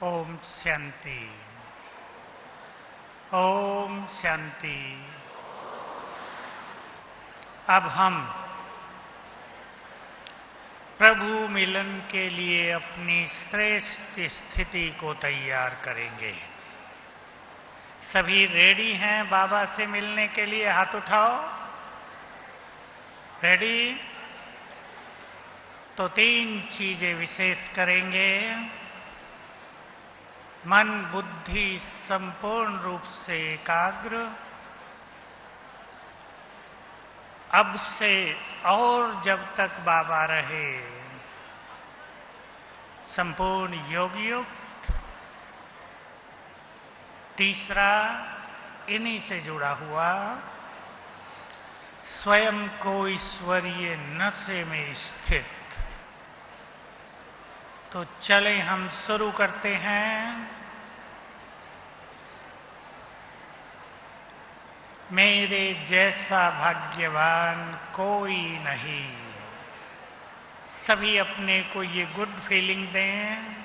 ओम शांति। ओम शांति। अब हम प्रभु मिलन के लिए अपनी श्रेष्ठ स्थिति को तैयार करेंगे। सभी रेडी हैं बाबा से मिलने के लिए? हाथ उठाओ। रेडी? तो 3 चीजें विशेष करेंगे। मन बुद्धि संपूर्ण रूप से एकाग्र। अब से और जब तक बाबा रहे संपूर्ण योग युक्त। तीसरा, इन्हीं से जुड़ा हुआ स्वयं को ईश्वरीय नशे में स्थित। तो चले हम शुरू करते हैं। मेरे जैसा भाग्यवान कोई नहीं। सभी अपने को ये गुड फीलिंग दें।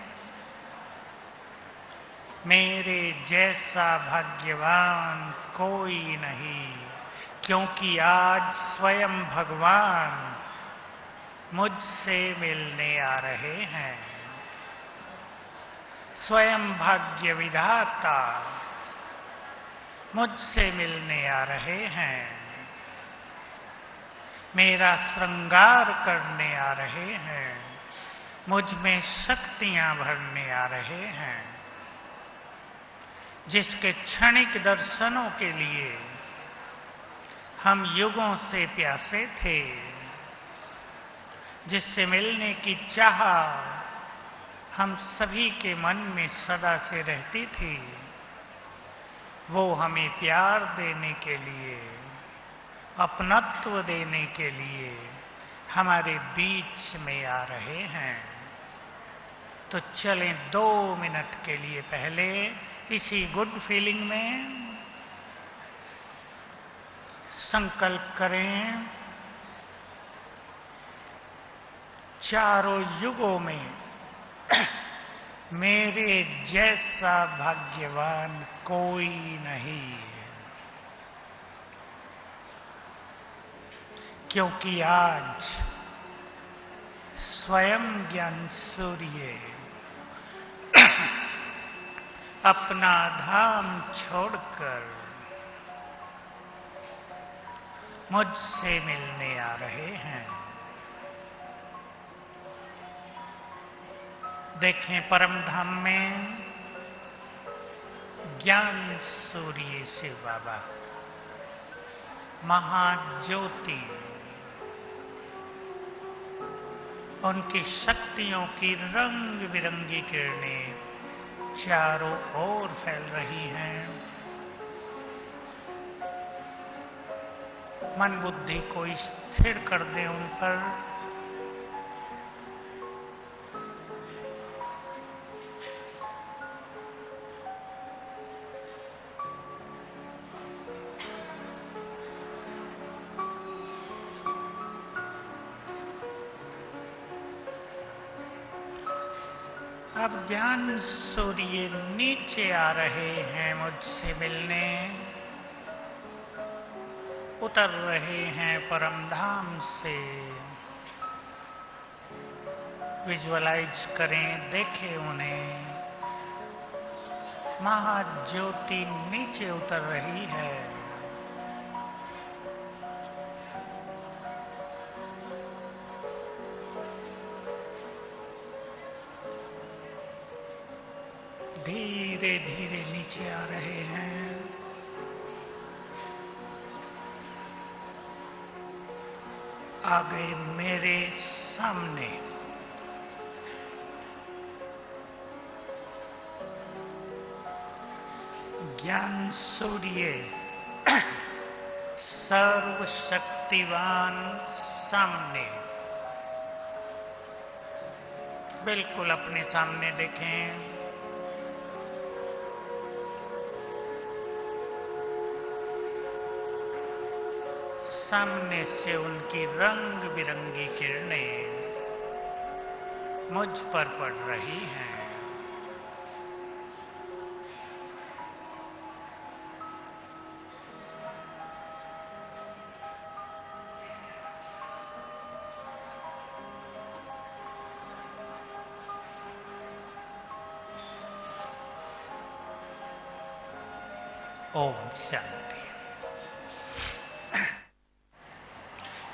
मेरे जैसा भाग्यवान कोई नहीं, क्योंकि आज स्वयं भगवान मुझसे मिलने आ रहे हैं। स्वयं भाग्य विधाता मुझसे मिलने आ रहे हैं। मेरा श्रृंगार करने आ रहे हैं। मुझ में शक्तियां भरने आ रहे हैं। जिसके क्षणिक दर्शनों के लिए हम युगों से प्यासे थे, जिससे मिलने की चाह हम सभी के मन में सदा से रहती थी, वो हमें प्यार देने के लिए, अपनत्व देने के लिए हमारे बीच में आ रहे हैं। तो चलें 2 मिनट के लिए पहले इसी गुड फीलिंग में संकल्प करें। चारों युगों में मेरे जैसा भाग्यवान कोई नहीं, क्योंकि आज स्वयं ज्ञान सूर्य अपना धाम छोड़कर मुझसे मिलने आ रहे हैं। देखें, परम धाम में ज्ञान सूर्य शिव बाबा महाज्योति, उनकी शक्तियों की रंग बिरंगी किरणें चारों ओर फैल रही हैं। मन बुद्धि को स्थिर कर दें उन पर। अब ज्ञान सूर्य नीचे आ रहे हैं मुझसे मिलने, उतर रहे हैं परम धाम से। विजुअलाइज करें, देखें उन्हें। महाज्योति नीचे उतर रही है। धीरे धीरे नीचे आ रहे हैं। आ गए मेरे सामने। ज्ञान सूर्य सर्वशक्तिवान सामने, बिल्कुल अपने सामने देखें। सामने से उनकी रंग बिरंगी किरणें मुझ पर पड़ रही हैं। ओम शांति।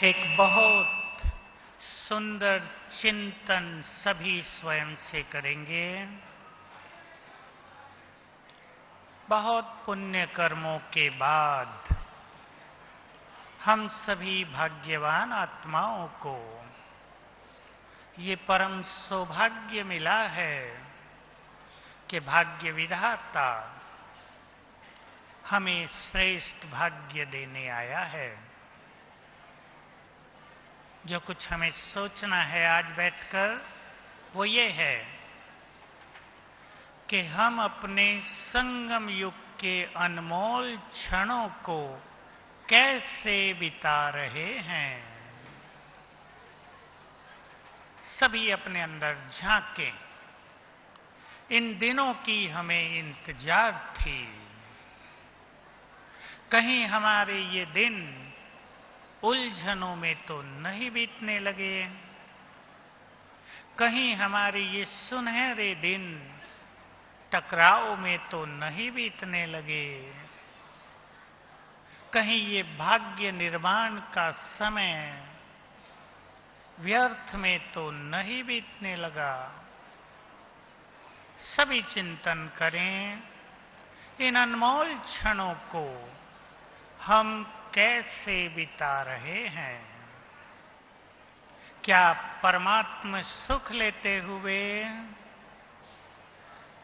एक बहुत सुंदर चिंतन सभी स्वयं से करेंगे। बहुत पुण्य कर्मों के बाद हम सभी भाग्यवान आत्माओं को ये परम सौभाग्य मिला है कि भाग्य विधाता हमें श्रेष्ठ भाग्य देने आया है। जो कुछ हमें सोचना है आज बैठकर वो ये है कि हम अपने संगम युग के अनमोल क्षणों को कैसे बिता रहे हैं। सभी अपने अंदर झांकें। इन दिनों की हमें इंतजार थी। कहीं हमारे ये दिन उलझनों में तो नहीं बीतने लगे, कहीं हमारे ये सुनहरे दिन टकराव में तो नहीं बीतने लगे, कहीं ये भाग्य निर्माण का समय व्यर्थ में तो नहीं बीतने लगा। सभी चिंतन करें इन अनमोल क्षणों को हम कैसे बिता रहे हैं। क्या परमात्मा सुख लेते हुए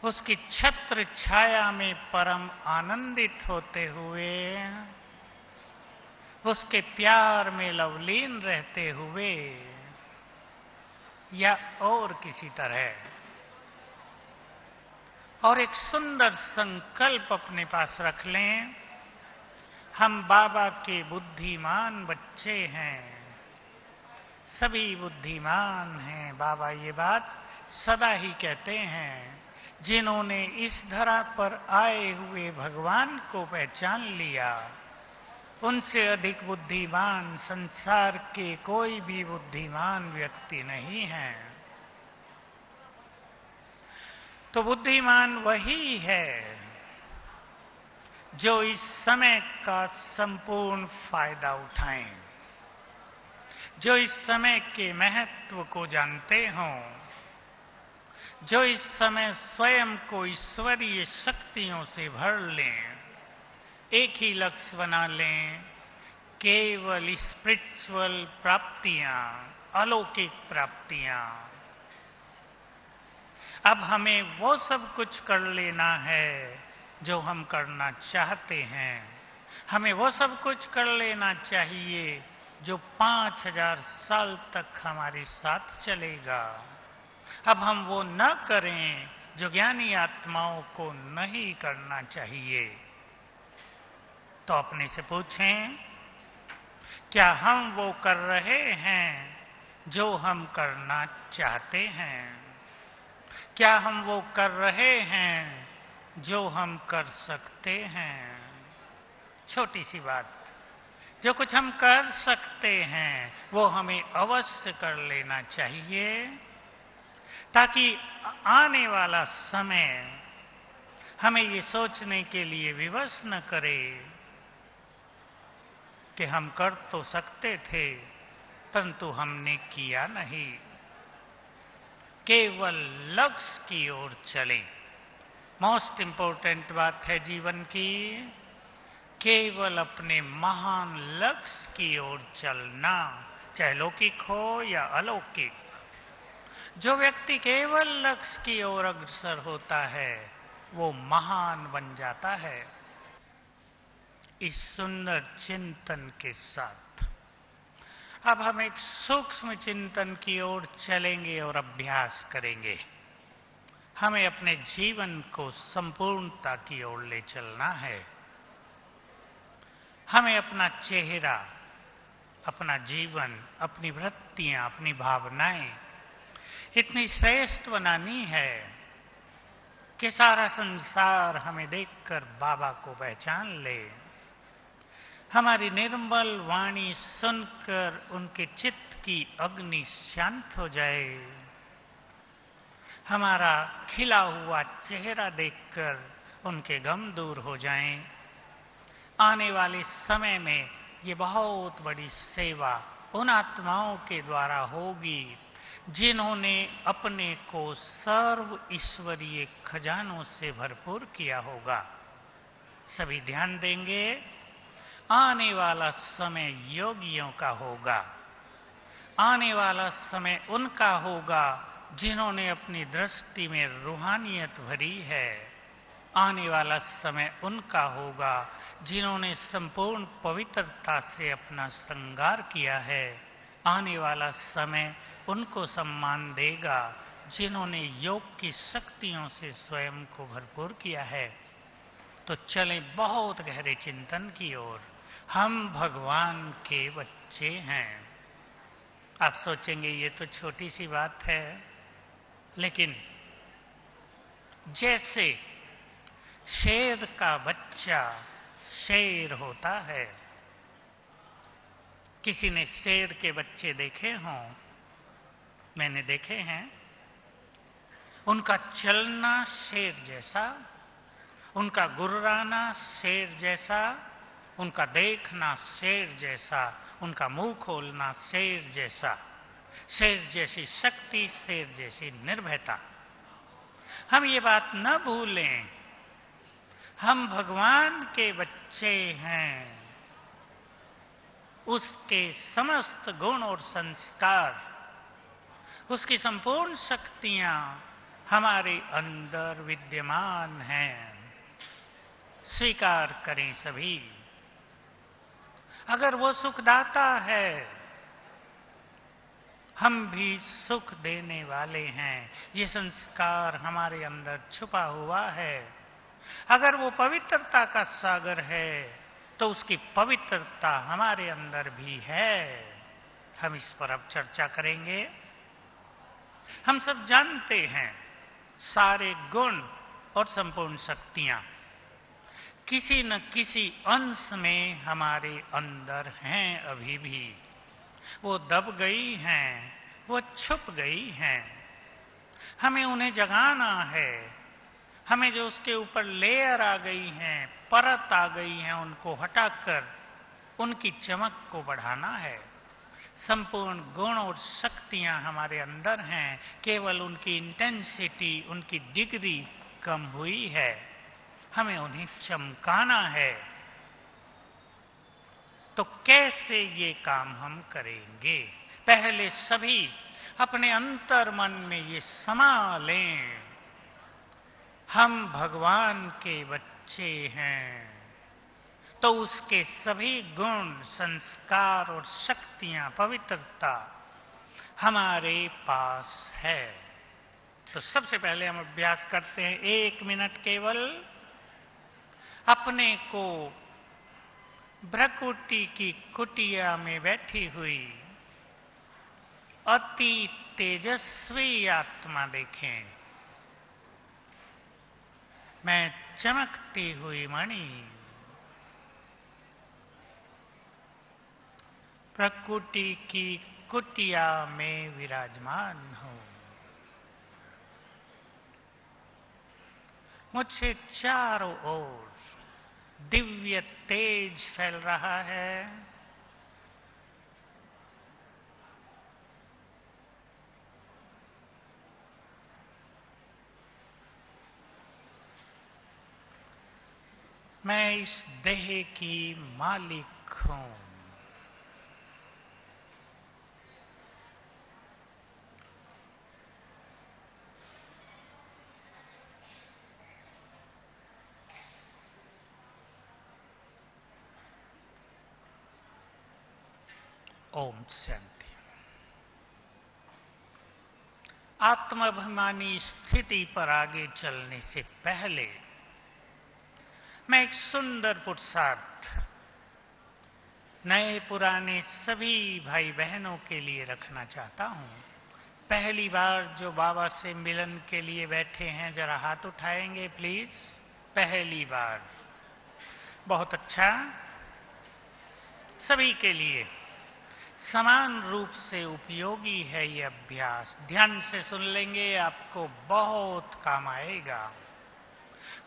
उसकी छत्र छाया में परम आनंदित होते हुए, उसके प्यार में लवलीन रहते हुए, या और किसी तरह। और एक सुंदर संकल्प अपने पास रख लें, हम बाबा के बुद्धिमान बच्चे हैं। सभी बुद्धिमान हैं। बाबा ये बात सदा ही कहते हैं। जिन्होंने इस धरा पर आए हुए भगवान को पहचान लिया, उनसे अधिक बुद्धिमान संसार के कोई भी बुद्धिमान व्यक्ति नहीं है। तो बुद्धिमान वही है जो इस समय का संपूर्ण फायदा उठाएं, जो इस समय के महत्व को जानते हों, जो इस समय स्वयं को ईश्वरीय शक्तियों से भर लें, एक ही लक्ष्य बना लें, केवल स्पिरिचुअल प्राप्तियां, अलौकिक प्राप्तियां। अब हमें वो सब कुछ कर लेना है जो हम करना चाहते हैं। हमें वो सब कुछ कर लेना चाहिए जो 5000 साल तक हमारे साथ चलेगा। अब हम वो न करें जो ज्ञानी आत्माओं को नहीं करना चाहिए। तो अपने से पूछें, क्या हम वो कर रहे हैं जो हम करना चाहते हैं? क्या हम वो कर रहे हैं जो हम कर सकते हैं? छोटी सी बात, जो कुछ हम कर सकते हैं वो हमें अवश्य कर लेना चाहिए, ताकि आने वाला समय हमें ये सोचने के लिए विवश न करे कि हम कर तो सकते थे परंतु हमने किया नहीं। केवल लक्ष्य की ओर चलें। मोस्ट इंपॉर्टेंट बात है जीवन की, केवल अपने महान लक्ष्य की ओर चलना, चाहे लौकिक हो या अलौकिक। जो व्यक्ति केवल लक्ष्य की ओर अग्रसर होता है वो महान बन जाता है। इस सुंदर चिंतन के साथ अब हम एक सूक्ष्म चिंतन की ओर चलेंगे और अभ्यास करेंगे। हमें अपने जीवन को संपूर्णता की ओर ले चलना है। हमें अपना चेहरा, अपना जीवन, अपनी वृत्तियां, अपनी भावनाएं इतनी श्रेष्ठ बनानी है कि सारा संसार हमें देखकर बाबा को पहचान ले। हमारी निर्मल वाणी सुनकर उनके चित्त की अग्नि शांत हो जाए। हमारा खिला हुआ चेहरा देखकर उनके गम दूर हो जाएं। आने वाले समय में ये बहुत बड़ी सेवा उन आत्माओं के द्वारा होगी जिन्होंने अपने को सर्व ईश्वरीय खजानों से भरपूर किया होगा। सभी ध्यान देंगे, आने वाला समय योगियों का होगा। आने वाला समय उनका होगा जिन्होंने अपनी दृष्टि में रूहानियत भरी है। आने वाला समय उनका होगा जिन्होंने संपूर्ण पवित्रता से अपना श्रृंगार किया है। आने वाला समय उनको सम्मान देगा जिन्होंने योग की शक्तियों से स्वयं को भरपूर किया है। तो चलें बहुत गहरे चिंतन की ओर। हम भगवान के बच्चे हैं। आप सोचेंगे ये तो छोटी सी बात है, लेकिन जैसे शेर का बच्चा शेर होता है, किसी ने शेर के बच्चे देखे हों? मैंने देखे हैं। उनका चलना शेर जैसा, उनका गुर्राना शेर जैसा, उनका देखना शेर जैसा, उनका मुंह खोलना शेर जैसा, शेर जैसी शक्ति, शेर जैसी निर्भयता। हम ये बात न भूलें, हम भगवान के बच्चे हैं। उसके समस्त गुण और संस्कार, उसकी संपूर्ण शक्तियां हमारे अंदर विद्यमान हैं। स्वीकार करें सभी। अगर वो सुखदाता है, हम भी सुख देने वाले हैं। ये संस्कार हमारे अंदर छुपा हुआ है। अगर वो पवित्रता का सागर है, तो उसकी पवित्रता हमारे अंदर भी है। हम इस पर अब चर्चा करेंगे। हम सब जानते हैं, सारे गुण और संपूर्ण शक्तियां किसी न किसी अंश में हमारे अंदर हैं। अभी भी वो दब गई हैं, वो छुप गई हैं। हमें उन्हें जगाना है। हमें जो उसके ऊपर लेयर आ गई हैं, परत आ गई हैं, उनको हटाकर उनकी चमक को बढ़ाना है। संपूर्ण गुण और शक्तियां हमारे अंदर हैं, केवल उनकी इंटेंसिटी, उनकी डिग्री कम हुई है। हमें उन्हें चमकाना है। तो कैसे ये काम हम करेंगे? पहले सभी अपने अंतर मन में ये समा लें, हम भगवान के बच्चे हैं। तो उसके सभी गुण, संस्कार और शक्तियां, पवित्रता हमारे पास है। तो सबसे पहले हम अभ्यास करते हैं 1 मिनट केवल अपने को भ्रकुटी की कुटिया में बैठी हुई अति तेजस्वी आत्मा देखें। मैं चमकती हुई मणि प्रकृति की कुटिया में विराजमान हूं। मुझसे चारों ओर दिव्य तेज फैल रहा है। मैं इस देह की मालिक हूं। ओम शांति। आत्माभिमानी स्थिति पर आगे चलने से पहले मैं एक सुंदर पुरुषार्थ नए पुराने सभी भाई बहनों के लिए रखना चाहता हूं। पहली बार जो बाबा से मिलन के लिए बैठे हैं, जरा हाथ उठाएंगे प्लीज। पहली बार, बहुत अच्छा। सभी के लिए समान रूप से उपयोगी है ये अभ्यास। ध्यान से सुन लेंगे, आपको बहुत काम आएगा।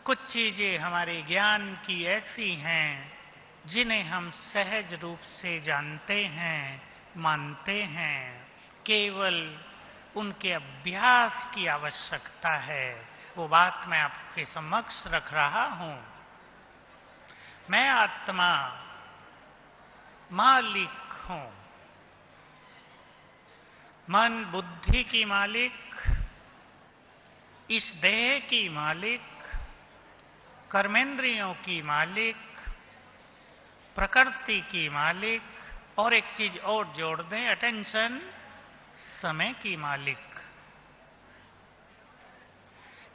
कुछ चीजें हमारे ज्ञान की ऐसी हैं जिन्हें हम सहज रूप से जानते हैं, मानते हैं, केवल उनके अभ्यास की आवश्यकता है, वो बात मैं आपके समक्ष रख रहा हूं। मैं आत्मा मालिक हूं। मन बुद्धि की मालिक, इस देह की मालिक, कर्मेंद्रियों की मालिक, प्रकृति की मालिक, और एक चीज और जोड़ दें, अटेंशन, समय की मालिक।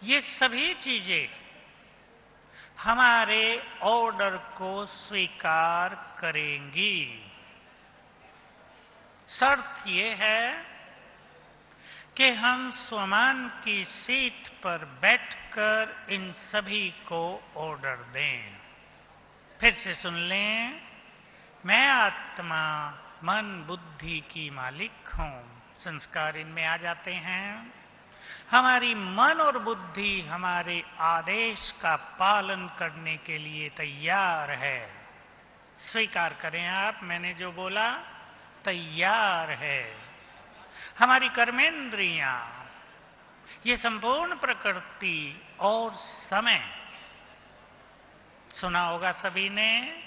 ये सभी चीजें हमारे ऑर्डर को स्वीकार करेंगी। शर्त यह है कि हम स्वमान की सीट पर बैठकर इन सभी को ऑर्डर दें। फिर से सुन लें, मैं आत्मा मन बुद्धि की मालिक हूं। संस्कार इनमें आ जाते हैं। हमारी मन और बुद्धि हमारे आदेश का पालन करने के लिए तैयार है। स्वीकार करें आप, मैंने जो बोला, तैयार है। हमारी कर्मेंद्रियां, ये संपूर्ण प्रकृति और समय, सुना होगा सभी ने,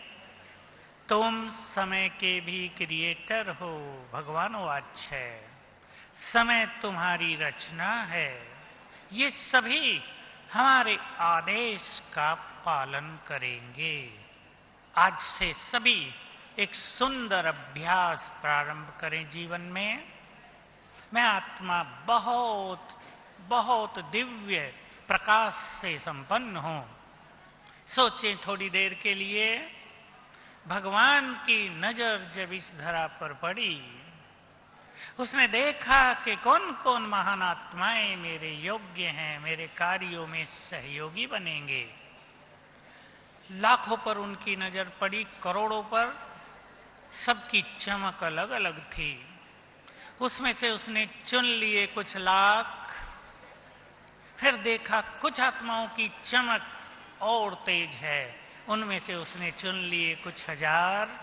तुम समय के भी क्रिएटर हो, भगवानोवाच है। समय तुम्हारी रचना है। ये सभी हमारे आदेश का पालन करेंगे। आज से सभी एक सुंदर अभ्यास प्रारंभ करें जीवन में। मैं आत्मा बहुत बहुत दिव्य प्रकाश से संपन्न हूं। सोचें थोड़ी देर के लिए, भगवान की नजर जब इस धरा पर पड़ी, उसने देखा कि कौन कौन महान आत्माएं मेरे योग्य हैं, मेरे कार्यों में सहयोगी बनेंगे। लाखों पर उनकी नजर पड़ी, करोड़ों पर, सबकी चमक अलग अलग थी। उसमें से उसने चुन लिए कुछ लाख। फिर देखा कुछ आत्माओं की चमक और तेज है, उनमें से उसने चुन लिए कुछ हजार।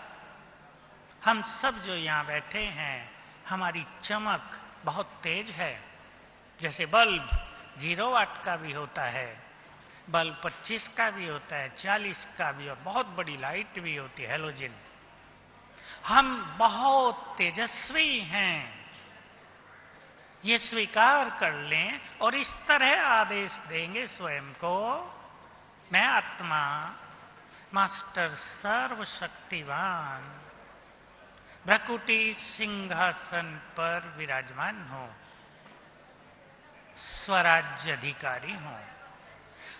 हम सब जो यहां बैठे हैं, हमारी चमक बहुत तेज है। जैसे बल्ब 0 वाट का भी होता है, बल्ब 25 का भी होता है, 40 का भी, और बहुत बड़ी लाइट भी होती है, हैलोजन। हम बहुत तेजस्वी हैं, ये स्वीकार कर लें और इस तरह आदेश देंगे स्वयं को, मैं आत्मा मास्टर सर्वशक्तिवान भ्रकुटी सिंहासन पर विराजमान हूं, स्वराज्य अधिकारी हूं।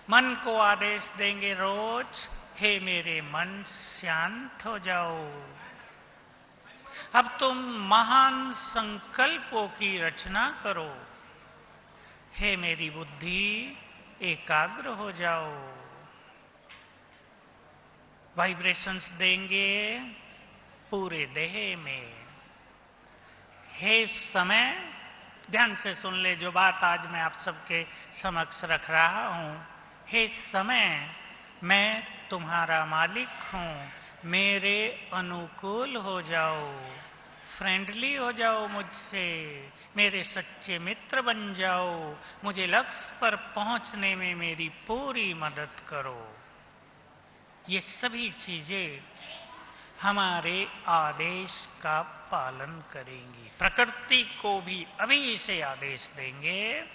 मन को आदेश देंगे रोज, हे मेरे मन शांत हो जाओ, अब तुम महान संकल्पों की रचना करो। हे मेरी बुद्धि एकाग्र हो जाओ। वाइब्रेशंस देंगे पूरे देह में। हे समय, ध्यान से सुन ले जो बात आज मैं आप सबके समक्ष रख रहा हूं। हे समय, मैं तुम्हारा मालिक हूं, मेरे अनुकूल हो जाओ, फ्रेंडली हो जाओ मुझसे, मेरे सच्चे मित्र बन जाओ, मुझे लक्ष्य पर पहुंचने में मेरी पूरी मदद करो। ये सभी चीजें हमारे आदेश का पालन करेंगी। प्रकृति को भी अभी से आदेश देंगे,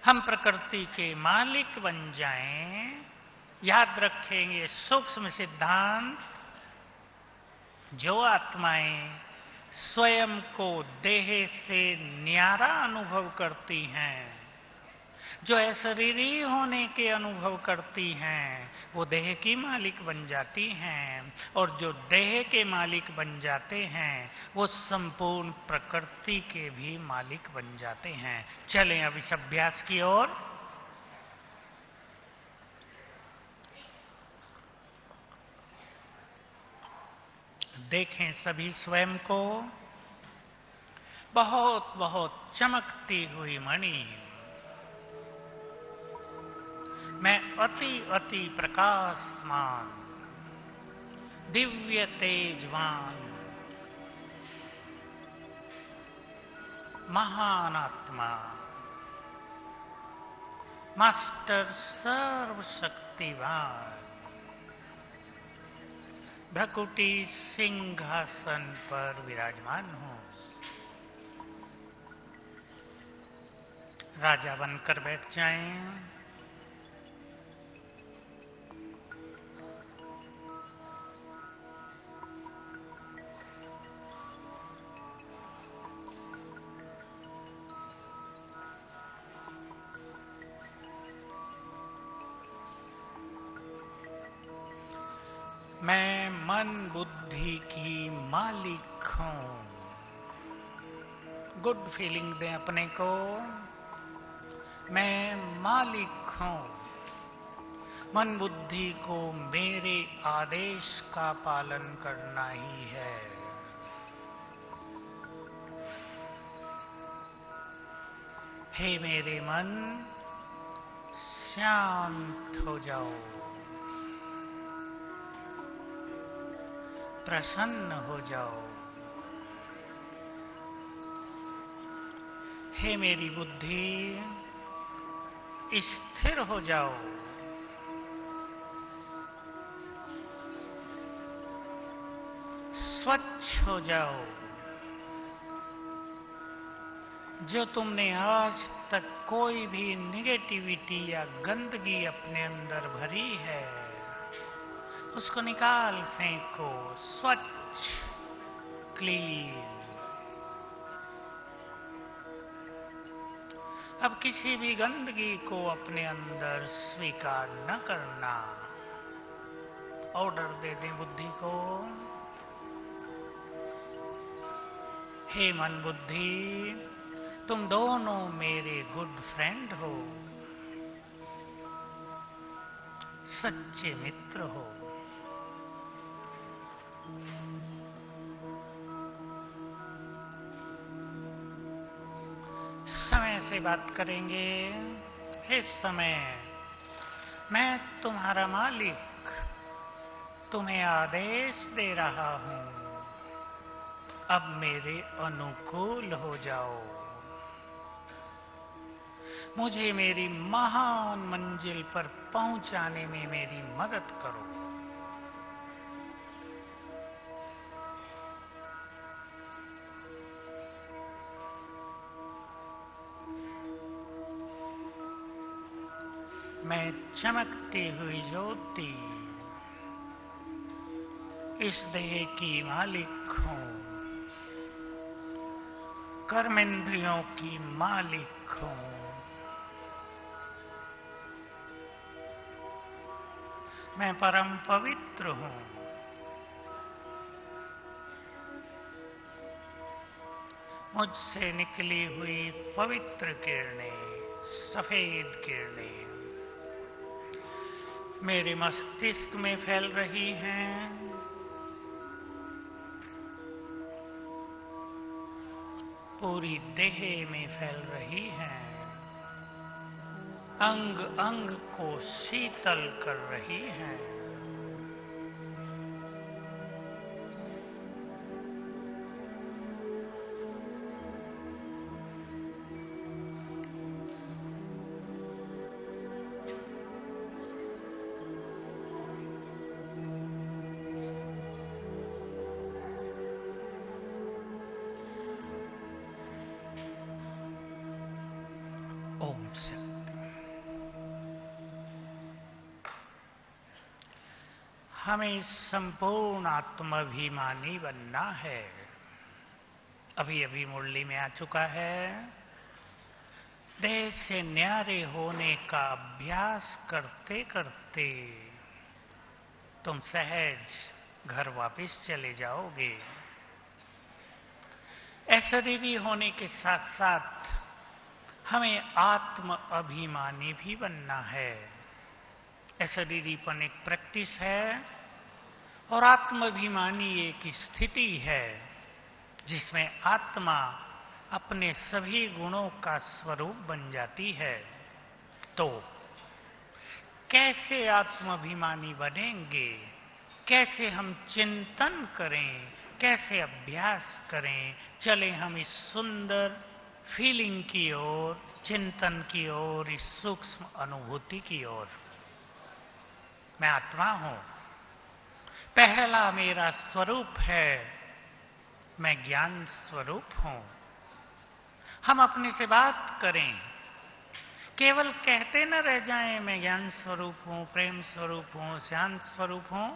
हम प्रकृति के मालिक बन जाएं। याद रखेंगे सूक्ष्म सिद्धांत, जो आत्माएं स्वयं को देह से न्यारा अनुभव करती हैं, जो अशरीरी होने के अनुभव करती हैं, वो देह की मालिक बन जाती हैं, और जो देह के मालिक बन जाते हैं, वो संपूर्ण प्रकृति के भी मालिक बन जाते हैं। चलें अब इस अभ्यास की ओर। देखें सभी स्वयं को बहुत बहुत चमकती हुई मणि। मैं अति अति प्रकाशमान, दिव्य तेजवान महान आत्मा मास्टर सर्वशक्तिवान भ्रकुटी सिंहासन पर विराजमान हूं। राजा बनकर बैठ जाएं। मैं मन बुद्धि की मालिक हूं। गुड फीलिंग दें अपने को। मैं मालिक हूं। मन बुद्धि को मेरे आदेश का पालन करना ही है। हे मेरे मन, शांत हो जाओ, प्रसन्न हो जाओ। हे मेरी बुद्धि, स्थिर हो जाओ, स्वच्छ हो जाओ। जो तुमने आज तक कोई भी निगेटिविटी या गंदगी अपने अंदर भरी है, उसको निकाल फेंको। स्वच्छ, क्लीन। अब किसी भी गंदगी को अपने अंदर स्वीकार न करना। ऑर्डर दे दें बुद्धि को। हे मन बुद्धि, तुम दोनों मेरे गुड फ्रेंड हो, सच्चे मित्र हो। समय से बात करेंगे। इस समय मैं तुम्हारा मालिक तुम्हें आदेश दे रहा हूं। अब मेरे अनुकूल हो जाओ। मुझे मेरी महान मंजिल पर पहुंचाने में मेरी मदद करो। मैं चमकती हुई ज्योति इस देह की मालिक हूं, कर्मेंद्रियों की मालिक हूं। मैं परम पवित्र हूं। मुझसे निकली हुई पवित्र किरणें, सफेद किरणें मेरे मस्तिष्क में फैल रही हैं। पूरी देह में फैल रही हैं। अंग अंग को शीतल कर रही हैं। ओम शांति। हमें संपूर्ण आत्माभिमानी बनना है। अभी अभी मुरली में आ चुका है। देह से न्यारे होने का अभ्यास करते करते तुम सहज घर वापस चले जाओगे। अशरीरी होने के साथ साथ हमें आत्म अभिमानी भी बनना है। अशरीरीपन एक प्रैक्टिस है और आत्माभिमानी एक स्थिति है जिसमें आत्मा अपने सभी गुणों का स्वरूप बन जाती है। तो कैसे आत्माभिमानी बनेंगे? कैसे हम चिंतन करें, कैसे अभ्यास करें, चले हम इस सुंदर फीलिंग की ओर, चिंतन की ओर, इस सूक्ष्म अनुभूति की ओर। मैं आत्मा हूं, पहला मेरा स्वरूप है, मैं ज्ञान स्वरूप हूं। हम अपने से बात करें, केवल कहते न रह जाएं मैं ज्ञान स्वरूप हूं, प्रेम स्वरूप हूं, शांत स्वरूप हूं।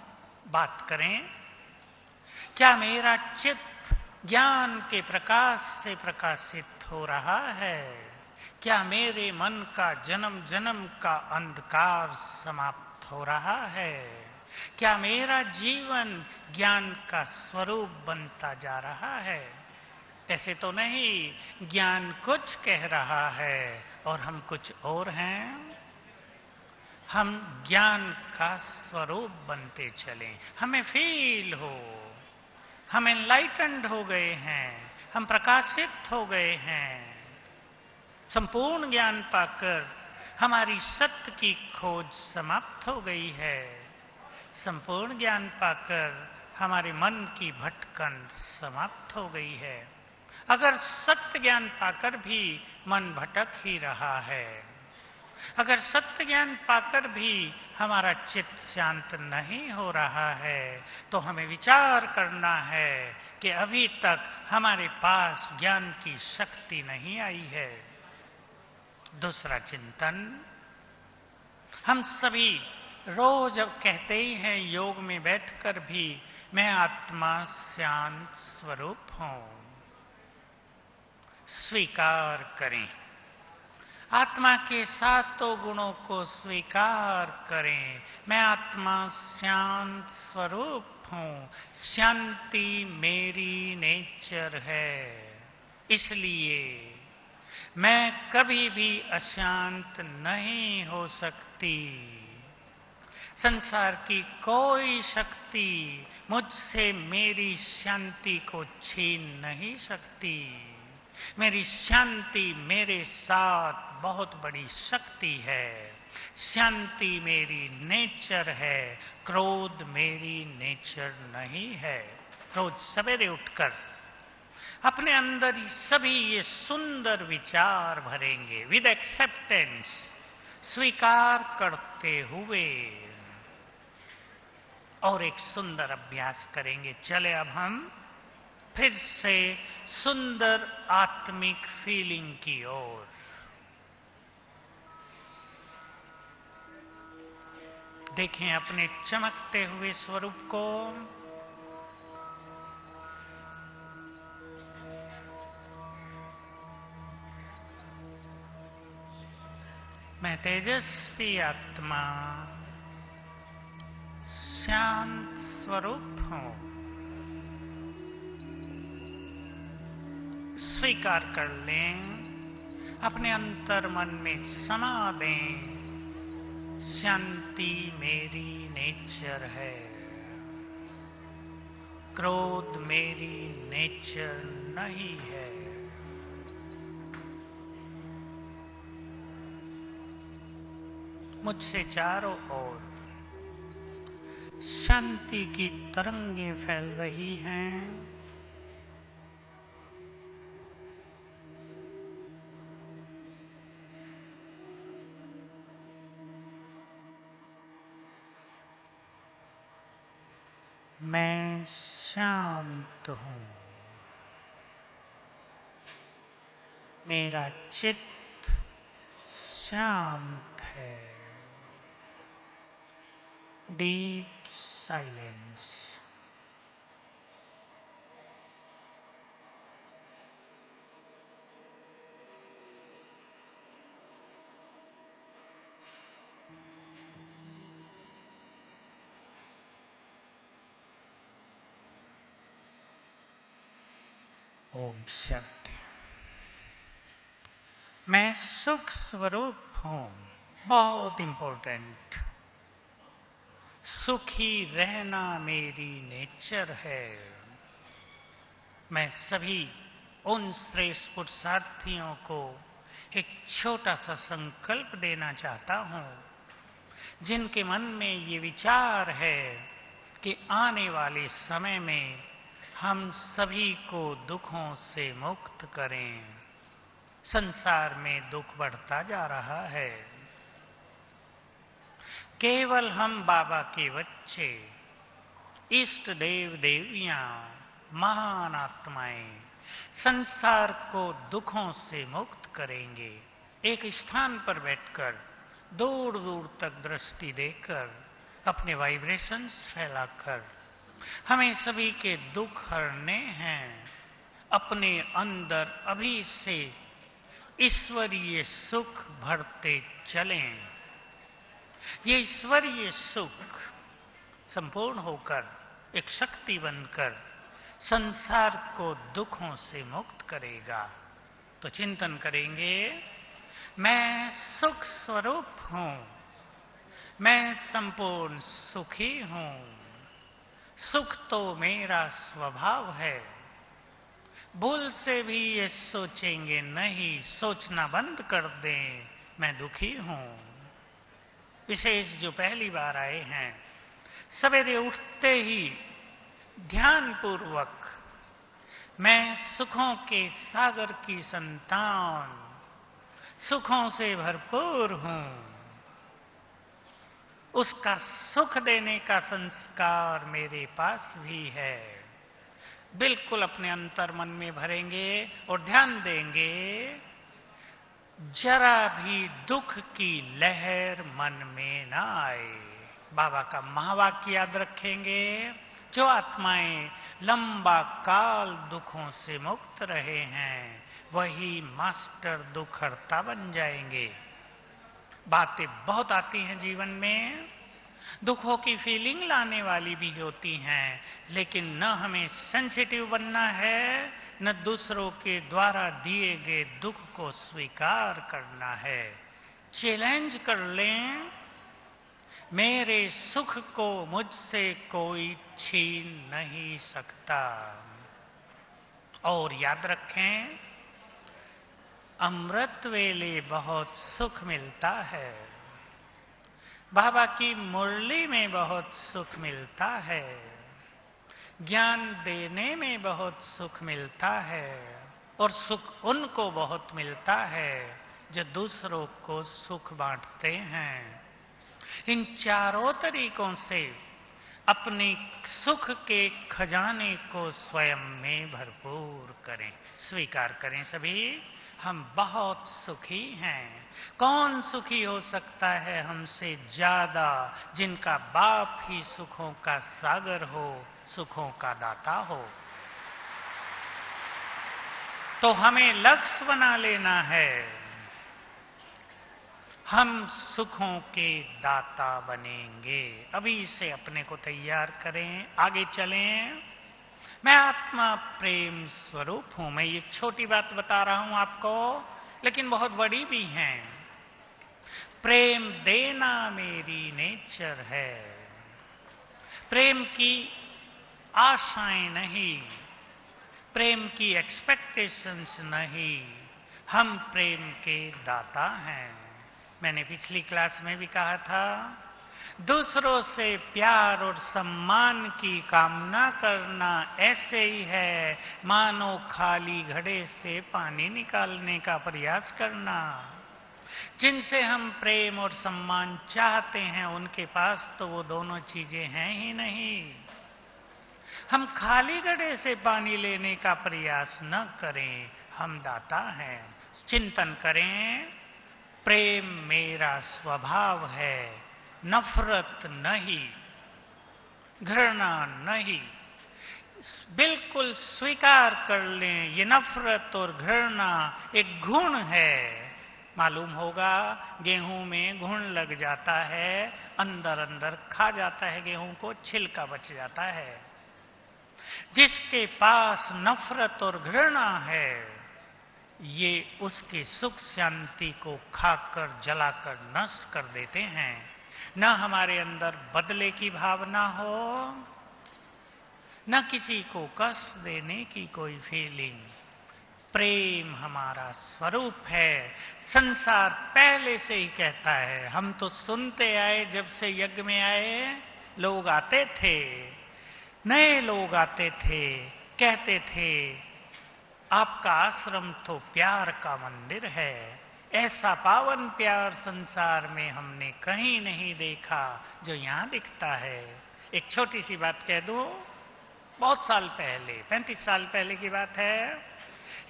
बात करें, क्या मेरा चित्त ज्ञान के प्रकाश से प्रकाशित हो रहा है? क्या मेरे मन का जन्म जन्म का अंधकार समाप्त हो रहा है? क्या मेरा जीवन ज्ञान का स्वरूप बनता जा रहा है? ऐसे तो नहीं, ज्ञान कुछ कह रहा है और हम कुछ और हैं। हम ज्ञान का स्वरूप बनते चलें, हमें फील हो, हम एनलाइटेंड हो गए हैं, हम प्रकाशित हो गए हैं। संपूर्ण ज्ञान पाकर हमारी सत्य की खोज समाप्त हो गई है। संपूर्ण ज्ञान पाकर हमारे मन की भटकन समाप्त हो गई है। अगर सत्य ज्ञान पाकर भी मन भटक ही रहा है, अगर सत्य ज्ञान पाकर भी हमारा चित्त शांत नहीं हो रहा है, तो हमें विचार करना है कि अभी तक हमारे पास ज्ञान की शक्ति नहीं आई है। दूसरा चिंतन, हम सभी रोज अब कहते ही हैं योग में बैठकर भी, मैं आत्मा शांत स्वरूप हूं। स्वीकार करें, आत्मा के सातों गुणों को स्वीकार करें। मैं आत्मा शांत स्वरूप हूं, शांति मेरी नेचर है, इसलिए मैं कभी भी अशांत नहीं हो सकती। संसार की कोई शक्ति मुझसे मेरी शांति को छीन नहीं सकती। मेरी शांति मेरे साथ बहुत बड़ी शक्ति है। शांति मेरी नेचर है, क्रोध मेरी नेचर नहीं है। रोज सवेरे उठकर अपने अंदर सभी ये सुंदर विचार भरेंगे, विद एक्सेप्टेंस, स्वीकार करते हुए, और एक सुंदर अभ्यास करेंगे। चले अब हम फिर से सुंदर आत्मिक फीलिंग की ओर। देखें अपने चमकते हुए स्वरूप को। मैं तेजस्वी आत्मा शांत स्वरूप हूं। स्वीकार कर लें, अपने अंतर मन में समा दें, शांति मेरी नेचर है, क्रोध मेरी नेचर नहीं है। मुझसे चारों ओर शांति की तरंगें फैल रही हैं। मैं शांत हूं, मेरा चित्त शांत है। Deep silence. ओम शांति। मैं सुख स्वरूप हूं, बहुत इंपॉर्टेंट। सुखी रहना मेरी नेचर है। मैं सभी उन श्रेष्ठ पुरुषार्थियों को एक छोटा सा संकल्प देना चाहता हूं, जिनके मन में ये विचार है कि आने वाले समय में हम सभी को दुखों से मुक्त करें। संसार में दुख बढ़ता जा रहा है। केवल हम बाबा के बच्चे, इष्ट देव देवियां, महान आत्माएं संसार को दुखों से मुक्त करेंगे। एक स्थान पर बैठकर दूर दूर तक दृष्टि देकर अपने वाइब्रेशंस फैलाकर हमें सभी के दुख हरने हैं। अपने अंदर अभी से ईश्वरीय सुख भरते चलें। ये ईश्वरीय सुख संपूर्ण होकर एक शक्ति बनकर संसार को दुखों से मुक्त करेगा। तो चिंतन करेंगे, मैं सुख स्वरूप हूं, मैं संपूर्ण सुखी हूं। सुख तो मेरा स्वभाव है। भूल से भी ये सोचेंगे नहीं, सोचना बंद कर दें, मैं दुखी हूं। विशेष जो पहली बार आए हैं, सवेरे उठते ही ध्यान पूर्वक मैं सुखों के सागर की संतान, सुखों से भरपूर हूं, उसका सुख देने का संस्कार मेरे पास भी है। बिल्कुल अपने अंतर मन में भरेंगे और ध्यान देंगे, जरा भी दुख की लहर मन में ना आए। बाबा का महावाक्य याद रखेंगे, जो आत्माएं लंबा काल दुखों से मुक्त रहे हैं वही मास्टर दुखहर्ता बन जाएंगे। बातें बहुत आती हैं जीवन में, दुखों की फीलिंग लाने वाली भी होती हैं, लेकिन न हमें सेंसिटिव बनना है, न दूसरों के द्वारा दिए गए दुख को स्वीकार करना है। चैलेंज कर लें, मेरे सुख को मुझसे कोई छीन नहीं सकता। और याद रखें, अमृत वेले बहुत सुख मिलता है। बाबा की मुरली में बहुत सुख मिलता है। ज्ञान देने में बहुत सुख मिलता है। और सुख उनको बहुत मिलता है जो दूसरों को सुख बांटते हैं। इन चारों तरीकों से अपने सुख के खजाने को स्वयं में भरपूर करें। स्वीकार करें सभी, हम बहुत सुखी हैं। कौन सुखी हो सकता है हमसे ज्यादा, जिनका बाप ही सुखों का सागर हो, सुखों का दाता हो। तो हमें लक्ष्य बना लेना है, हम सुखों के दाता बनेंगे। अभी से अपने को तैयार करें, आगे चलें। मैं आत्मा प्रेम स्वरूप हूं। मैं ये छोटी बात बता रहा हूं आपको, लेकिन बहुत बड़ी भी है। प्रेम देना मेरी नेचर है। प्रेम की आशाएं नहीं, प्रेम की एक्सपेक्टेशंस नहीं, हम प्रेम के दाता हैं। मैंने पिछली क्लास में भी कहा था, दूसरों से प्यार और सम्मान की कामना करना ऐसे ही है मानो खाली घड़े से पानी निकालने का प्रयास करना। जिनसे हम प्रेम और सम्मान चाहते हैं, उनके पास तो वो दोनों चीजें हैं ही नहीं। हम खाली घड़े से पानी लेने का प्रयास न करें, हम दाता हैं। चिंतन करें, प्रेम मेरा स्वभाव है, नफरत नहीं, घृणा नहीं। बिल्कुल स्वीकार कर लें, ये नफरत और घृणा एक गुण है। मालूम होगा, गेहूं में घुन लग जाता है, अंदर अंदर खा जाता है गेहूं को, छिलका बच जाता है। जिसके पास नफरत और घृणा है, ये उसके सुख शांति को खाकर जलाकर नष्ट कर देते हैं। न हमारे अंदर बदले की भावना हो, न किसी को कष्ट देने की कोई फीलिंग। प्रेम हमारा स्वरूप है। संसार पहले से ही कहता है, हम तो सुनते आए, जब से यज्ञ में आए लोग आते थे, नए लोग आते थे, कहते थे आपका आश्रम तो प्यार का मंदिर है, ऐसा पावन प्यार संसार में हमने कहीं नहीं देखा जो यहां दिखता है। एक छोटी सी बात कह दूं, बहुत साल पहले, 35 साल पहले की बात है,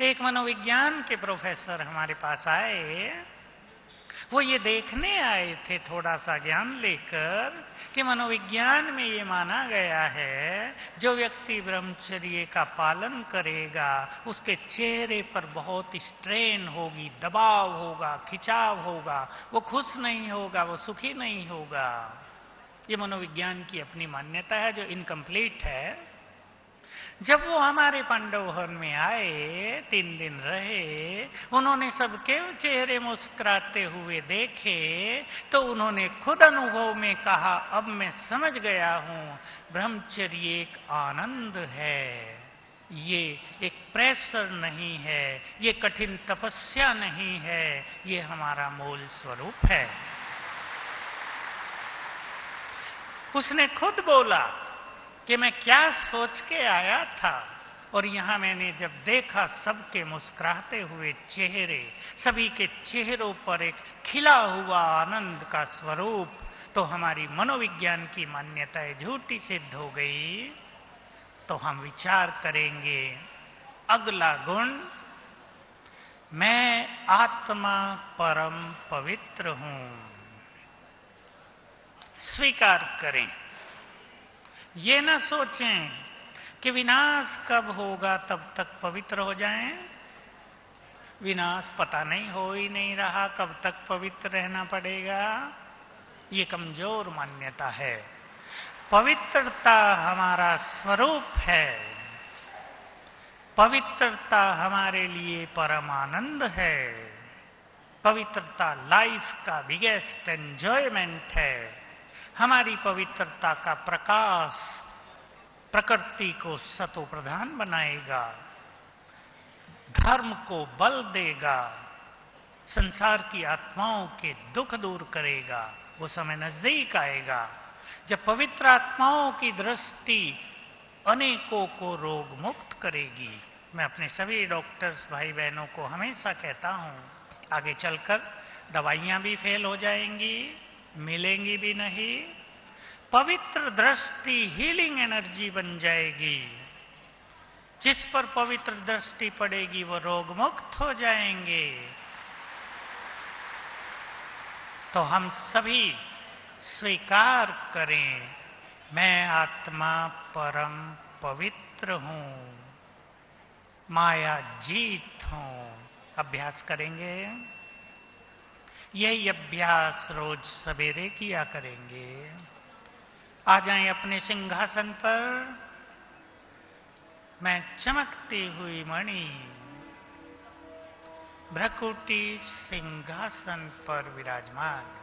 एक मनोविज्ञान के प्रोफेसर हमारे पास आए। वो ये देखने आए थे थोड़ा सा ज्ञान लेकर कि मनोविज्ञान में ये माना गया है जो व्यक्ति ब्रह्मचर्य का पालन करेगा उसके चेहरे पर बहुत स्ट्रेन होगी, दबाव होगा, खिंचाव होगा, वो खुश नहीं होगा, वो सुखी नहीं होगा। ये मनोविज्ञान की अपनी मान्यता है जो इनकम्प्लीट है। जब वो हमारे पांडव हवन में आए, 3 दिन रहे, उन्होंने सबके चेहरे मुस्कुराते हुए देखे तो उन्होंने खुद अनुभव में कहा, अब मैं समझ गया हूं ब्रह्मचर्य एक आनंद है, ये एक प्रेशर नहीं है, ये कठिन तपस्या नहीं है, ये हमारा मूल स्वरूप है। उसने खुद बोला कि मैं क्या सोच के आया था और यहां मैंने जब देखा सबके मुस्कुराते हुए चेहरे, सभी के चेहरों पर एक खिला हुआ आनंद का स्वरूप, तो हमारी मनोविज्ञान की मान्यताएं झूठी सिद्ध हो गई। तो हम विचार करेंगे अगला गुण, मैं आत्मा परम पवित्र हूं। स्वीकार करें, ये ना सोचें कि विनाश कब होगा तब तक पवित्र हो जाएं। विनाश पता नहीं, हो ही नहीं रहा, कब तक पवित्र रहना पड़ेगा। ये कमजोर मान्यता है। पवित्रता हमारा स्वरूप है, पवित्रता हमारे लिए परम आनंद है, पवित्रता लाइफ का बिगेस्ट एंजॉयमेंट है। हमारी पवित्रता का प्रकाश प्रकृति को सतो प्रधान बनाएगा, धर्म को बल देगा, संसार की आत्माओं के दुख दूर करेगा। वो समय नजदीक आएगा जब पवित्र आत्माओं की दृष्टि अनेकों को रोग मुक्त करेगी। मैं अपने सभी डॉक्टर्स भाई बहनों को हमेशा कहता हूं, आगे चलकर दवाइयां भी फेल हो जाएंगी, मिलेंगी भी नहीं। पवित्र दृष्टि हीलिंग एनर्जी बन जाएगी। जिस पर पवित्र दृष्टि पड़ेगी वो रोग मुक्त हो जाएंगे। तो हम सभी स्वीकार करें, मैं आत्मा परम पवित्र हूं, माया जीत हूं। अभ्यास करेंगे, यही अभ्यास रोज सवेरे किया करेंगे। आ जाएं अपने सिंहासन पर, मैं चमकती हुई मणि भ्रकुटी सिंहासन पर विराजमान।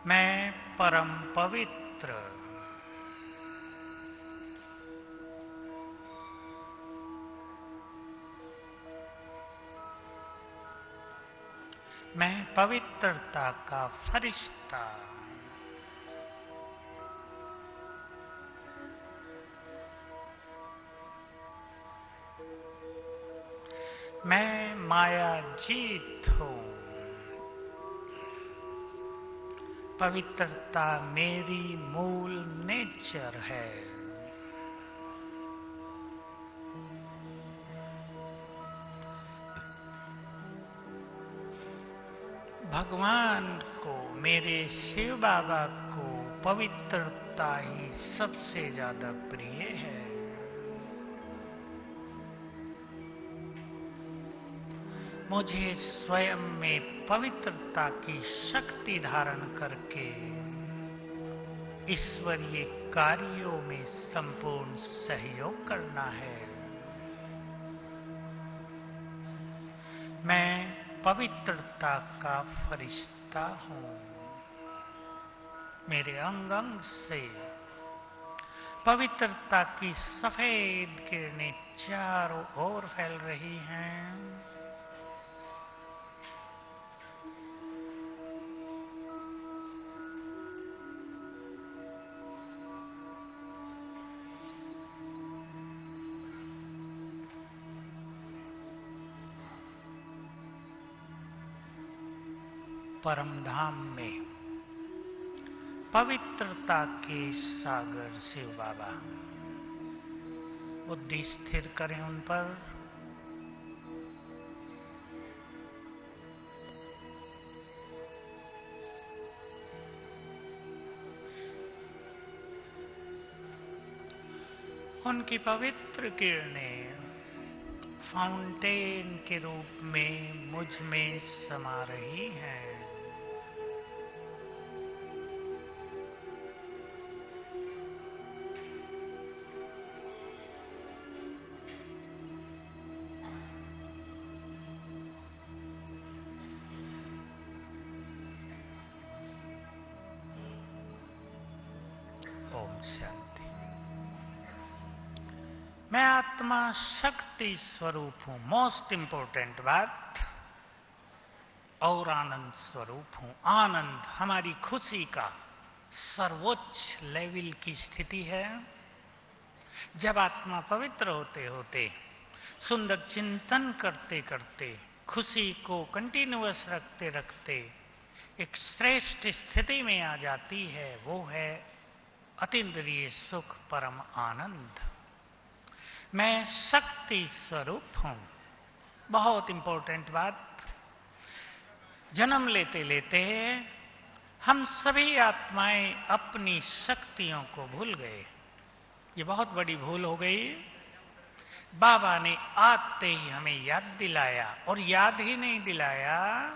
मैं परम पवित्र, मैं पवित्रता का फरिश्ता, मैं माया जीत हूं। पवित्रता मेरी मूल नेचर है। भगवान को, मेरे शिव बाबा को पवित्रता ही सबसे ज्यादा प्रिय है। मुझे स्वयं में पवित्रता की शक्ति धारण करके ईश्वरीय कार्यों में संपूर्ण सहयोग करना है। मैं पवित्रता का फरिश्ता हूं। मेरे अंग अंग से पवित्रता की सफेद किरणें चारों ओर फैल रही हैं। परम धाम में पवित्रता के सागर शिव बाबा बुद्धि स्थिर करें उन पर। उनकी पवित्र किरणें फाउंटेन के रूप में मुझ में समा रही हैं। ओम शांति। मैं आत्मा शक्ति स्वरूप हूं, मोस्ट इंपोर्टेंट बात, और आनंद स्वरूप हूं। आनंद हमारी खुशी का सर्वोच्च लेवल की स्थिति है। जब आत्मा पवित्र होते होते, सुंदर चिंतन करते करते, खुशी को कंटिन्यूअस रखते रखते एक श्रेष्ठ स्थिति में आ जाती है, वो है अतीन्द्रिय सुख, परम आनंद। मैं शक्ति स्वरूप हूं, बहुत इंपॉर्टेंट बात। जन्म लेते लेते हम सभी आत्माएं अपनी शक्तियों को भूल गए। ये बहुत बड़ी भूल हो गई। बाबा ने आते ही हमें याद दिलाया, और याद ही नहीं दिलाया,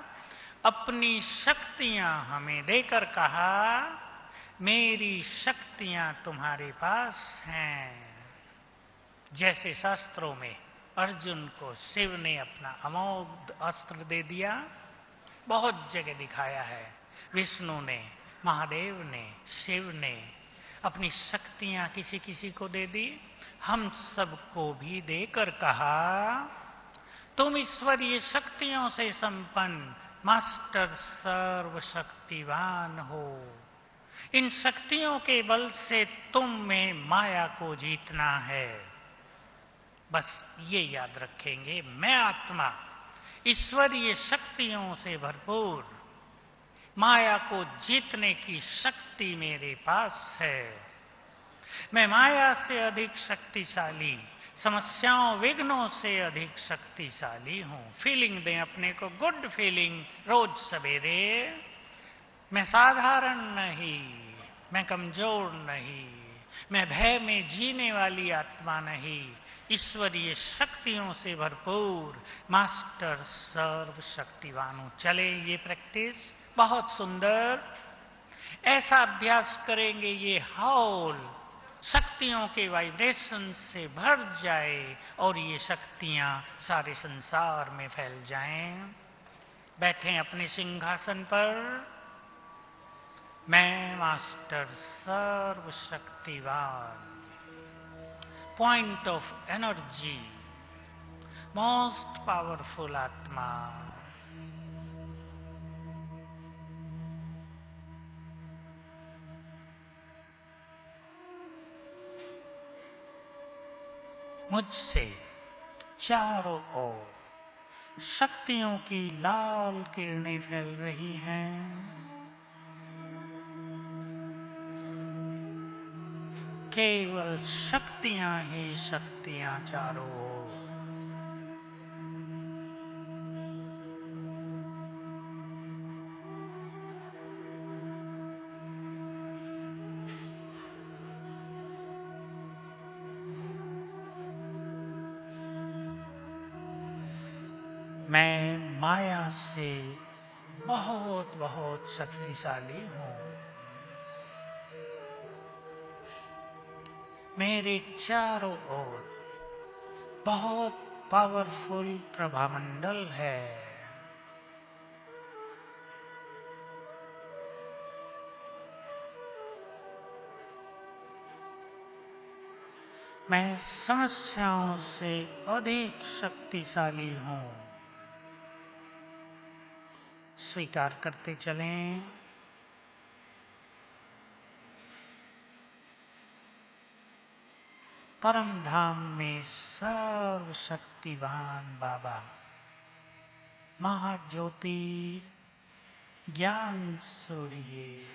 अपनी शक्तियां हमें देकर कहा, मेरी शक्तियां तुम्हारे पास हैं। जैसे शास्त्रों में अर्जुन को शिव ने अपना अमोघ अस्त्र दे दिया, बहुत जगह दिखाया है। विष्णु ने, महादेव ने, शिव ने अपनी शक्तियां किसी किसी को दे दी। हम सबको भी देकर कहा, तुम ईश्वरीय शक्तियों से संपन्न मास्टर सर्वशक्तिवान हो। इन शक्तियों के बल से तुम में माया को जीतना है। बस ये याद रखेंगे, मैं आत्मा ईश्वरीय शक्तियों से भरपूर, माया को जीतने की शक्ति मेरे पास है। मैं माया से अधिक शक्तिशाली, समस्याओं विघ्नों से अधिक शक्तिशाली हूं। फीलिंग दें अपने को, गुड फीलिंग रोज सवेरे। मैं साधारण नहीं, मैं कमजोर नहीं, मैं भय में जीने वाली आत्मा नहीं, ईश्वरीय शक्तियों से भरपूर मास्टर सर्वशक्तिवान हूं। चले ये प्रैक्टिस बहुत सुंदर। ऐसा अभ्यास करेंगे, ये हॉल शक्तियों के वाइब्रेशन से भर जाए और ये शक्तियां सारे संसार में फैल जाएं। बैठें अपने सिंहासन पर। मैं मास्टर सर्वशक्तिवान, point of energy, most powerful आत्मा, मुझसे चारों ओर शक्तियों की लाल किरणें फैल रही हैं। केवल शक्तियां ही शक्तियां चारों ओर। मैं माया से बहुत बहुत शक्तिशाली हूं। मेरे चारों ओर बहुत पावरफुल प्रभामंडल है। मैं समस्याओं से अधिक शक्तिशाली हूं। स्वीकार करते चलें। परम धाम में सर्वशक्तिवान बाबा महाज्योति ज्ञान सूर्य।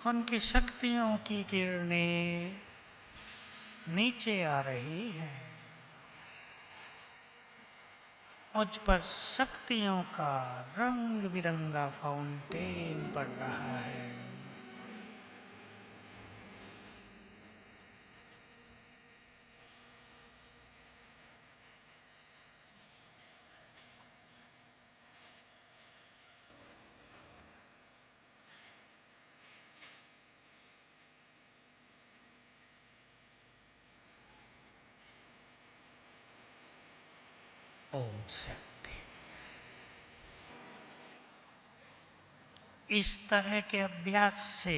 उनकी शक्तियों की किरणें नीचे आ रही हैं। मुझ पर शक्तियों का रंग बिरंगा फाउंटेन पड़ रहा है। ओम शक्ति। इस तरह के अभ्यास से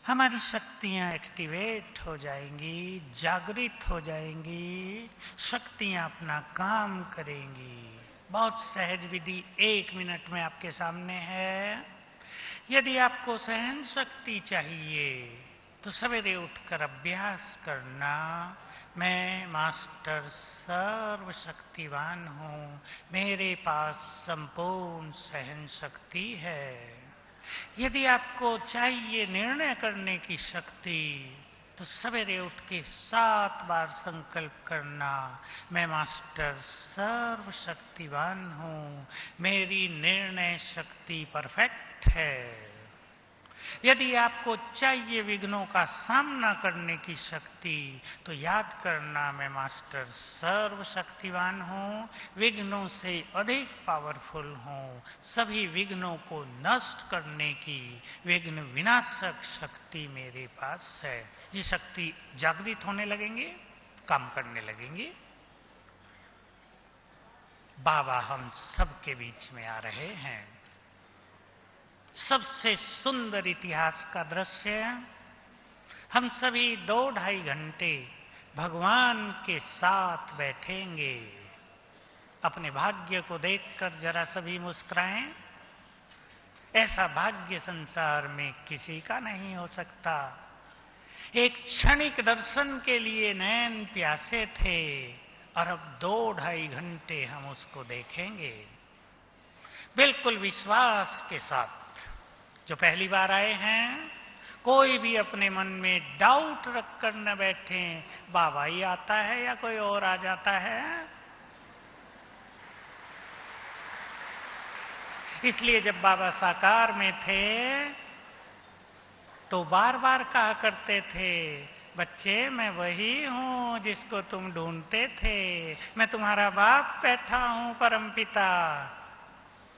हमारी शक्तियां एक्टिवेट हो जाएंगी, जागृत हो जाएंगी, शक्तियां अपना काम करेंगी। बहुत सहज विधि 1 मिनट में आपके सामने है। यदि आपको सहन शक्ति चाहिए तो सवेरे उठकर अभ्यास करना। मैं मास्टर सर्वशक्तिवान हूं, मेरे पास संपूर्ण सहन शक्ति है। यदि आपको चाहिए निर्णय करने की शक्ति तो सवेरे उठ के 7 बार संकल्प करना। मैं मास्टर सर्वशक्तिवान हूं, मेरी निर्णय शक्ति परफेक्ट है। यदि आपको चाहिए विघ्नों का सामना करने की शक्ति तो याद करना, मैं मास्टर सर्वशक्तिवान हूं, विघ्नों से अधिक पावरफुल हूं। सभी विघ्नों को नष्ट करने की विघ्न विनाशक शक्ति मेरे पास है। ये शक्ति जागृत होने लगेंगे, काम करने लगेंगी। बाबा हम सबके बीच में आ रहे हैं। सबसे सुंदर इतिहास का दृश्य, हम सभी 2-2.5 घंटे भगवान के साथ बैठेंगे। अपने भाग्य को देखकर जरा सभी मुस्कुराएं। ऐसा भाग्य संसार में किसी का नहीं हो सकता। एक क्षणिक दर्शन के लिए नैन प्यासे थे और अब 2-2.5 घंटे हम उसको देखेंगे बिल्कुल विश्वास के साथ। जो पहली बार आए हैं, कोई भी अपने मन में डाउट रखकर न बैठे, बाबा ही आता है या कोई और आ जाता है। इसलिए जब बाबा साकार में थे तो बार बार कहा करते थे, बच्चे मैं वही हूं जिसको तुम ढूंढते थे, मैं तुम्हारा बाप बैठा हूं परमपिता।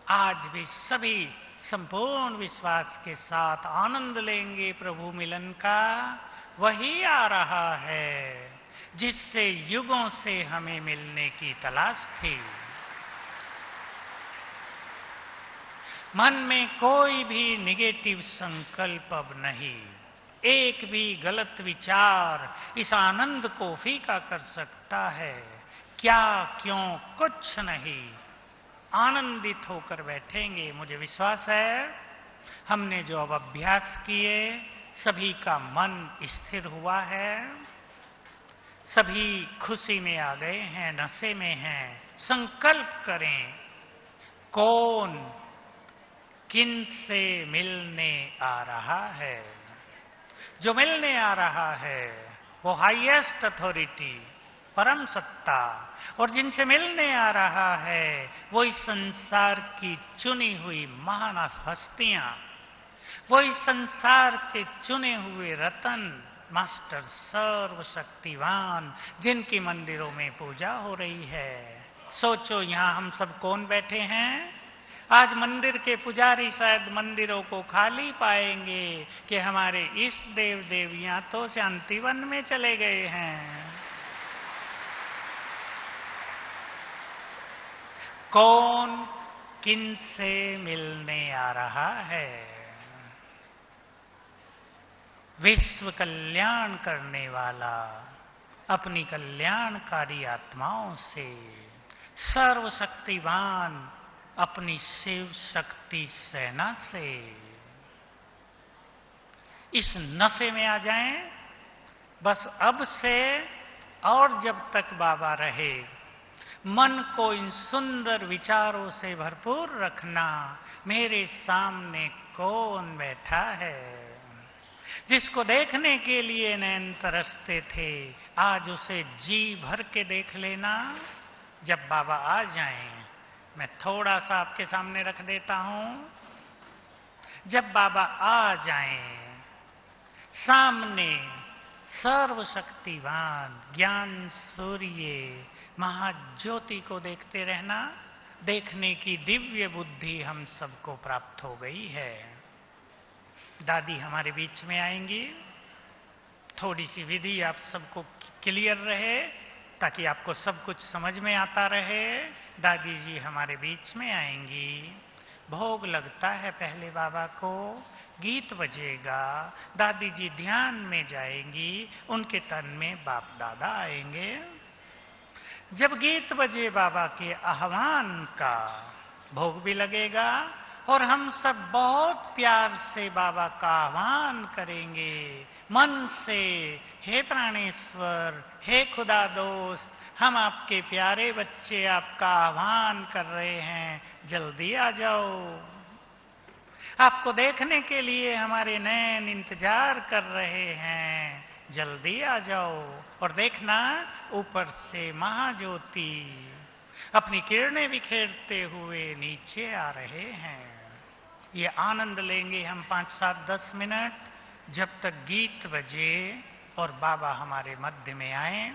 आज भी सभी संपूर्ण विश्वास के साथ आनंद लेंगे प्रभु मिलन का। वही आ रहा है जिससे युगों से हमें मिलने की तलाश थी। मन में कोई भी निगेटिव संकल्प अब नहीं, एक भी गलत विचार इस आनंद को फीका कर सकता है। क्या क्यों कुछ नहीं, आनंदित होकर बैठेंगे। मुझे विश्वास है हमने जो अब अभ्यास किए सभी का मन स्थिर हुआ है, सभी खुशी में आ गए हैं, नशे में हैं। संकल्प करें, कौन किन से मिलने आ रहा है। जो मिलने आ रहा है वो हाईएस्ट अथॉरिटी, परम सत्ता, और जिनसे मिलने आ रहा है वो इस संसार की चुनी हुई महान हस्तियां, वो इस संसार के चुने हुए रतन, मास्टर सर्वशक्तिवान, जिनकी मंदिरों में पूजा हो रही है। सोचो यहां हम सब कौन बैठे हैं। आज मंदिर के पुजारी शायद मंदिरों को खाली पाएंगे कि हमारे इष्ट देव देवियां तो शांतिवन में चले गए हैं। कौन किन से मिलने आ रहा है। विश्व कल्याण करने वाला अपनी कल्याणकारी आत्माओं से सर्वशक्तिवान अपनी शिव शक्ति सेना से इस नशे में आ जाएं। बस अब से और जब तक बाबा रहे, मन को इन सुंदर विचारों से भरपूर रखना। मेरे सामने कौन बैठा है, जिसको देखने के लिए नैन तरसते थे, आज उसे जी भर के देख लेना। जब बाबा आ जाएं, मैं थोड़ा सा आपके सामने रख देता हूं। जब बाबा आ जाएं, सामने सर्वशक्तिवान ज्ञान सूर्य महाज्योति को देखते रहना। देखने की दिव्य बुद्धि हम सबको प्राप्त हो गई है। दादी हमारे बीच में आएंगी। थोड़ी सी विधि आप सबको क्लियर रहे, ताकि आपको सब कुछ समझ में आता रहे। दादी जी हमारे बीच में आएंगी। भोग लगता है पहले बाबा को, गीत बजेगा, दादी जी ध्यान में जाएंगी, उनके तन में बाप दादा आएंगे। जब गीत बजे बाबा के आह्वान का, भोग भी लगेगा और हम सब बहुत प्यार से बाबा का आह्वान करेंगे मन से। हे प्राणेश्वर, हे खुदा दोस्त, हम आपके प्यारे बच्चे आपका आह्वान कर रहे हैं, जल्दी आ जाओ। आपको देखने के लिए हमारे नैन इंतजार कर रहे हैं, जल्दी आ जाओ। और देखना, ऊपर से महाज्योति अपनी किरणें बिखेरते हुए नीचे आ रहे हैं। ये आनंद लेंगे हम 5, 7, 10 मिनट, जब तक गीत बजे और बाबा हमारे मध्य में आए।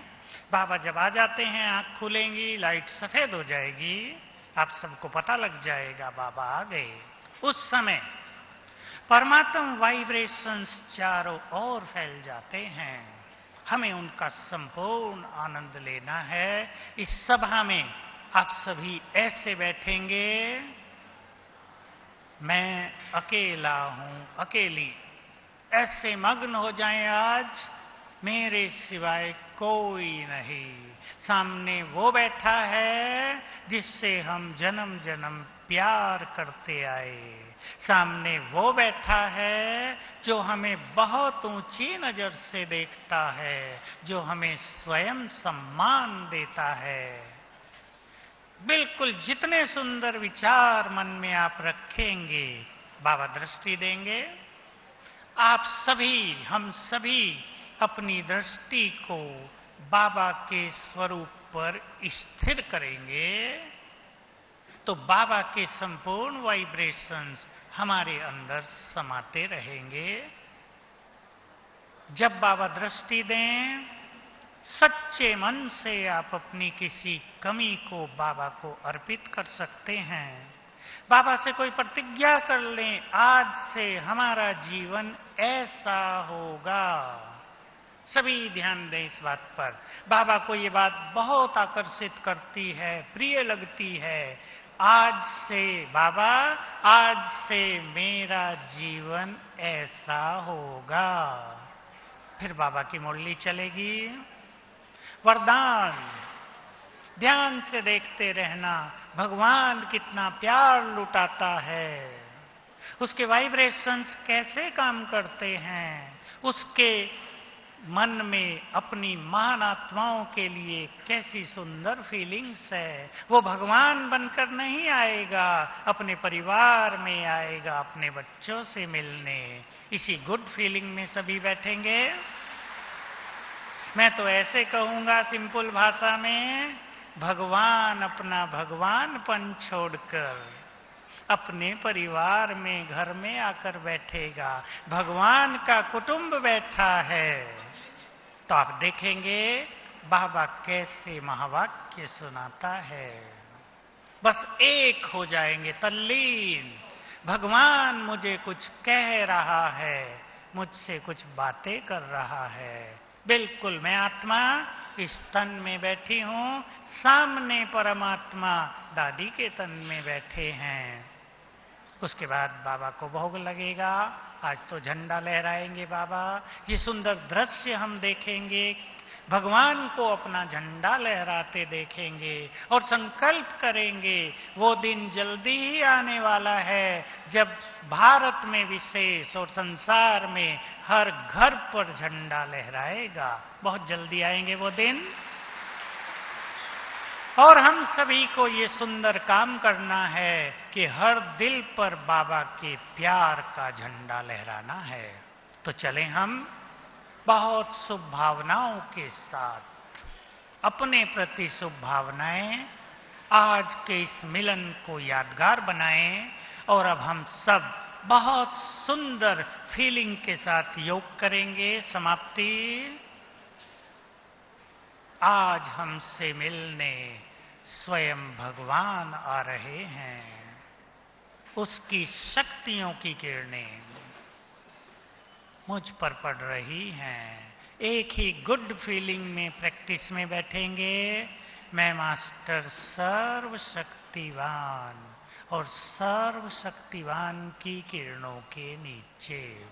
बाबा जब आ जाते हैं, आंख खुलेंगी, लाइट सफेद हो जाएगी, आप सबको पता लग जाएगा बाबा आ गए। उस समय परमात्म वाइब्रेशंस चारों ओर फैल जाते हैं। हमें उनका संपूर्ण आनंद लेना है। इस सभा में आप सभी ऐसे बैठेंगे, मैं अकेला हूं, अकेली। ऐसे मग्न हो जाएं आज, मेरे सिवाय कोई नहीं। सामने वो बैठा है जिससे हम जन्म जन्म प्यार करते आए। सामने वो बैठा है जो हमें बहुत ऊंची नजर से देखता है, जो हमें स्वयं सम्मान देता है। बिल्कुल जितने सुंदर विचार मन में आप रखेंगे, बाबा दृष्टि देंगे। आप सभी, हम सभी अपनी दृष्टि को बाबा के स्वरूप पर स्थिर करेंगे, तो बाबा के संपूर्ण वाइब्रेशंस हमारे अंदर समाते रहेंगे। जब बाबा दृष्टि दें, सच्चे मन से आप अपनी किसी कमी को बाबा को अर्पित कर सकते हैं। बाबा से कोई प्रतिज्ञा कर लें, आज से हमारा जीवन ऐसा होगा। सभी ध्यान दें इस बात पर। बाबा को ये बात बहुत आकर्षित करती है, प्रिय लगती है। आज से बाबा, आज से मेरा जीवन ऐसा होगा। फिर बाबा की मुरली चलेगी। वरदान, ध्यान से देखते रहना, भगवान कितना प्यार लुटाता है, उसके वाइब्रेशंस कैसे काम करते हैं, उसके मन में अपनी महान आत्माओं के लिए कैसी सुंदर फीलिंग्स है। वो भगवान बनकर नहीं आएगा, अपने परिवार में आएगा, अपने बच्चों से मिलने। इसी गुड फीलिंग में सभी बैठेंगे। मैं तो ऐसे कहूंगा सिंपल भाषा में, भगवान अपना भगवानपन छोड़कर अपने परिवार में, घर में आकर बैठेगा। भगवान का कुटुंब बैठा है, तो आप देखेंगे बाबा कैसे महावाक्य सुनाता है। बस एक हो जाएंगे, तल्लीन। भगवान मुझे कुछ कह रहा है, मुझसे कुछ बातें कर रहा है। बिल्कुल मैं आत्मा इस तन में बैठी हूं, सामने परमात्मा दादी के तन में बैठे हैं। उसके बाद बाबा को भोग लगेगा। आज तो झंडा लहराएंगे बाबा। ये सुंदर दृश्य हम देखेंगे, भगवान को अपना झंडा लहराते देखेंगे और संकल्प करेंगे वो दिन जल्दी ही आने वाला है जब भारत में विशेष और संसार में हर घर पर झंडा लहराएगा। बहुत जल्दी आएंगे वो दिन और हम सभी को ये सुंदर काम करना है कि हर दिल पर बाबा के प्यार का झंडा लहराना है। तो चलें हम बहुत शुभ भावनाओं के साथ अपने प्रति शुभ भावनाएं आज के इस मिलन को यादगार बनाएं और अब हम सब बहुत सुंदर फीलिंग के साथ योग करेंगे। समाप्ति। आज हमसे मिलने स्वयं भगवान आ रहे हैं। उसकी शक्तियों की किरणें मुझ पर पड़ रही हैं। एक ही गुड फीलिंग में प्रैक्टिस में बैठेंगे। मैं मास्टर सर्वशक्तिवान और सर्वशक्तिवान की किरणों के नीचे